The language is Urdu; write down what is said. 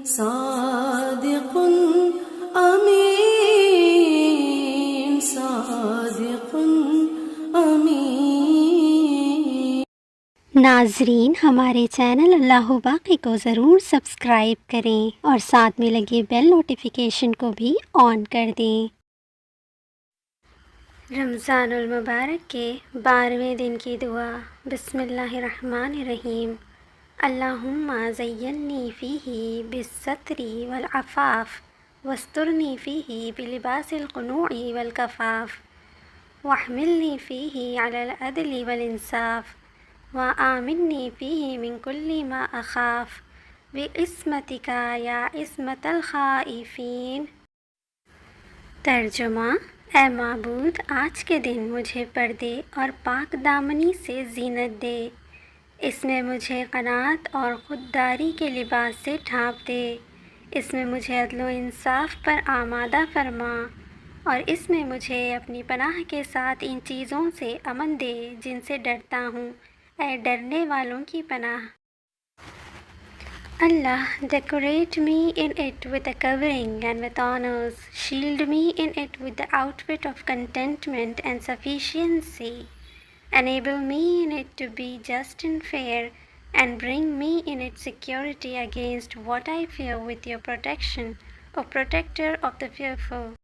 صادق امین، صادق امین۔ ناظرین، ہمارے چینل اللہ باقی کو ضرور سبسکرائب کریں اور ساتھ میں لگے بیل نوٹیفیکیشن کو بھی آن کر دیں۔ رمضان المبارک کے 12ویں دن کی دعا۔ بسم اللہ الرحمن الرحیم۔ اللہم زینی فیہ بالستر والعفاف واسترنی فیہ بلباس القنوع والکفاف واحملنی فیہ علی العدل والانصاف وآمنی فیہ من کل ما اخاف بعصمتک یا عصمت الخائفین۔ ترجمہ: اے معبود، آج کے دن مجھے پردے اور پاک دامنی سے زینت دے، اس میں مجھے قناعت اور خودداری کے لباس سے ڈھانپ دے، اس میں مجھے عدل و انصاف پر آمادہ فرما، اور اس میں مجھے اپنی پناہ کے ساتھ ان چیزوں سے امن دے جن سے ڈرتا ہوں، اے ڈرنے والوں کی پناہ۔ Allah, decorate me in it with a covering and with honors. Shield me in it with the outfit of contentment and sufficiency. Enable me in it to be just and fair, and bring me in it security against what I fear with your protection, O protector of the fearful.